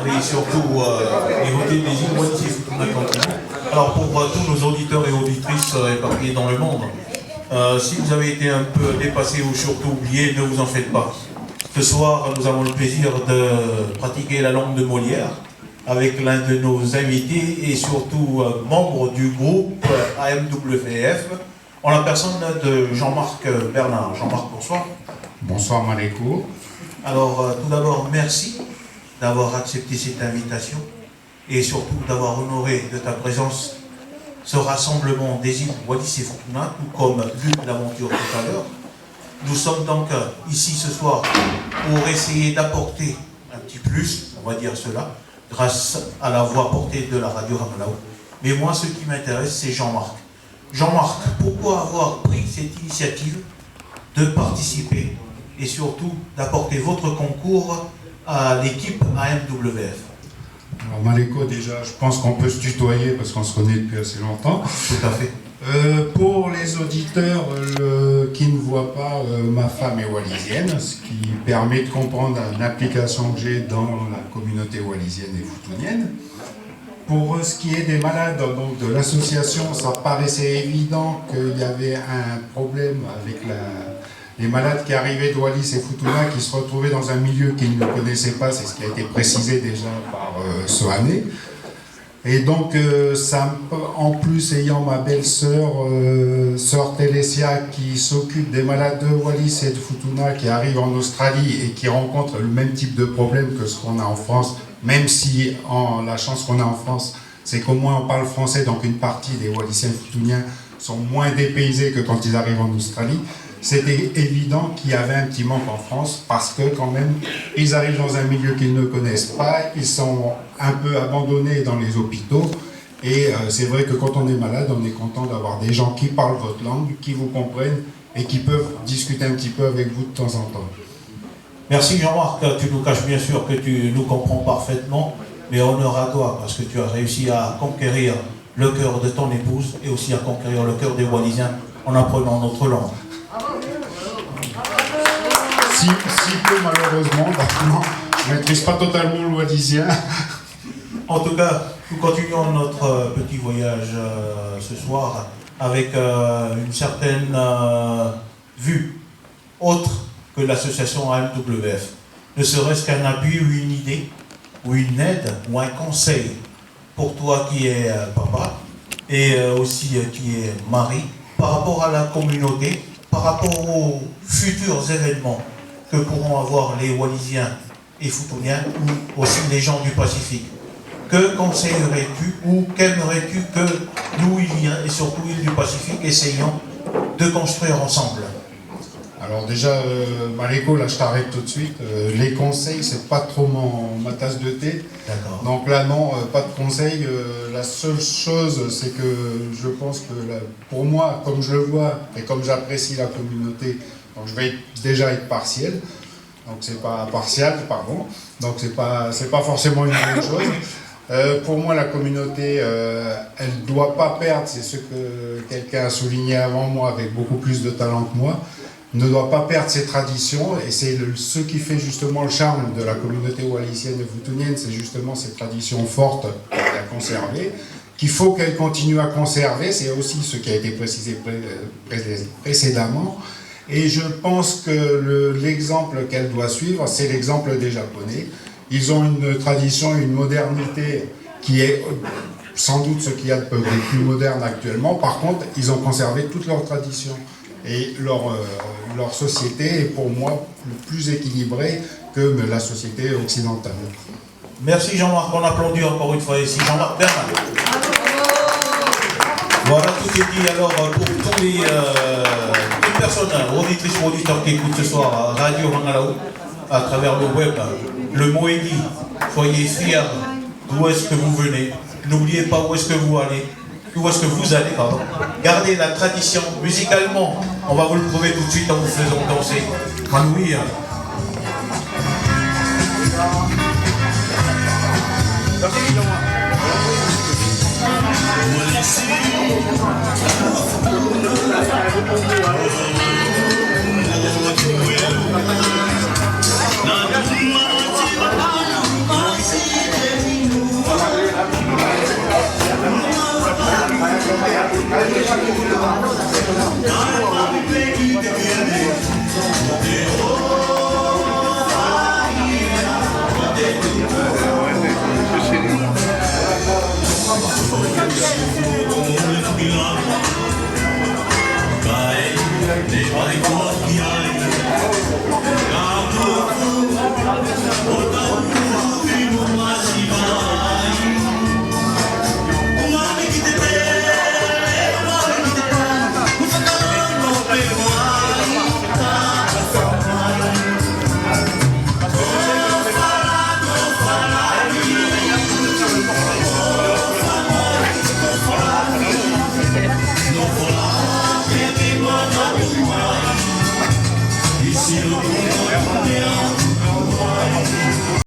et surtout évoquer les îles Wallis et Futuna Continent. Alors pour tous nos auditeurs et auditrices éparpillés dans le monde, si vous avez été un peu dépassé ou surtout oublié, ne vous en faites pas. Ce soir, nous avons le plaisir de pratiquer la langue de Molière avec l'un de nos invités et surtout membre du groupe AMWF, en la personne de Jean-Marc Bernard. Jean-Marc, bonsoir. Bonsoir Maléco. Alors tout d'abord, merci d'avoir accepté cette invitation et surtout d'avoir honoré de ta présence ce rassemblement des îles Wallis et Futuna, tout comme vu l'aventure tout à l'heure. Nous sommes donc ici ce soir pour essayer d'apporter un petit plus, on va dire cela, grâce à la voix portée de la radio Hamalaou. Mais moi, ce qui m'intéresse, c'est Jean-Marc. Jean-Marc, pourquoi avoir pris cette initiative de participer et surtout d'apporter votre concours à l'équipe AMWF? Alors Maléco, déjà, je pense qu'on peut se tutoyer parce qu'on se connaît depuis assez longtemps. Tout à fait. Pour les auditeurs qui ne voient pas, ma femme est wallisienne, ce qui permet de comprendre l'implication que j'ai dans la communauté wallisienne et futunienne. Pour ce qui est des malades, donc de l'association, ça paraissait évident qu'il y avait un problème avec les malades qui arrivaient de Wallis et Futuna, qui se retrouvaient dans un milieu qu'ils ne connaissaient pas, c'est ce qui a été précisé déjà par Sohané. Et donc, ça, en plus, ayant ma belle-sœur, sœur Télésia, qui s'occupe des malades de Wallis et de Futuna, qui arrivent en Australie et qui rencontrent le même type de problème que ce qu'on a en France, même si la chance qu'on a en France, c'est qu'au moins on parle français, donc une partie des Wallisiens et Futuniens sont moins dépaysés que quand ils arrivent en Australie. C'était évident qu'il y avait un petit manque en France parce que quand même, ils arrivent dans un milieu qu'ils ne connaissent pas, ils sont un peu abandonnés dans les hôpitaux et c'est vrai que quand on est malade, on est content d'avoir des gens qui parlent votre langue, qui vous comprennent et qui peuvent discuter un petit peu avec vous de temps en temps. Merci Jean-Marc, tu nous caches bien sûr que tu nous comprends parfaitement, mais honneur à toi parce que tu as réussi à conquérir le cœur de ton épouse et aussi à conquérir le cœur des Wallisiens en apprenant notre langue. Si peu malheureusement, non, je ne maîtrise pas totalement le wallisien. En tout cas, nous continuons notre petit voyage ce soir avec une certaine vue autre que l'association AMWF. Ne serait-ce qu'un appui ou une idée, ou une aide, ou un conseil pour toi qui es papa et aussi qui est mari, par rapport à la communauté, par rapport aux futurs événements que pourront avoir les Wallisiens et Futuniens ou aussi les gens du Pacifique. Que conseillerais-tu ou qu'aimerais-tu que nous, Iliens et surtout îles du Pacifique, essayons de construire ensemble? Alors déjà, Maléco, là je t'arrête tout de suite. Les conseils, c'est pas trop ma tasse de thé. D'accord. Donc là, non, pas de conseils. La seule chose, c'est que je pense que pour moi, comme je le vois et comme j'apprécie la communauté, donc je vais déjà être partiel. Donc c'est pas partial, pardon. Donc c'est pas forcément une bonne chose. Pour moi, la communauté, elle ne doit pas perdre, c'est ce que quelqu'un a souligné avant moi avec beaucoup plus de talent que moi, ne doit pas perdre ses traditions, et c'est ce qui fait justement le charme de la communauté wallisienne et futunienne, c'est justement ces traditions fortes qu'elle a conservées, qu'il faut qu'elle continue à conserver, c'est aussi ce qui a été précisé précédemment, et je pense que l'exemple qu'elle doit suivre, c'est l'exemple des Japonais. Ils ont une tradition, une modernité qui est sans doute ce qu'il y a de plus moderne actuellement. Par contre, ils ont conservé toutes leurs traditions. Et leur société est pour moi plus équilibrée que la société occidentale. Merci Jean-Marc, on applaudit encore une fois ici. Jean-Marc Bernard. Voilà, tout est dit alors pour tous les personnes, auditrices ou auditeurs qui écoutent ce soir Radio Hamalaou à travers le web. Le mot est dit, soyez fiers d'où est-ce que vous venez. N'oubliez pas où est-ce que vous allez. Où est-ce que vous allez, pardon. Gardez la tradition musicalement. On va vous le prouver tout de suite en vous faisant danser. Manouille. Merci. Dans le public,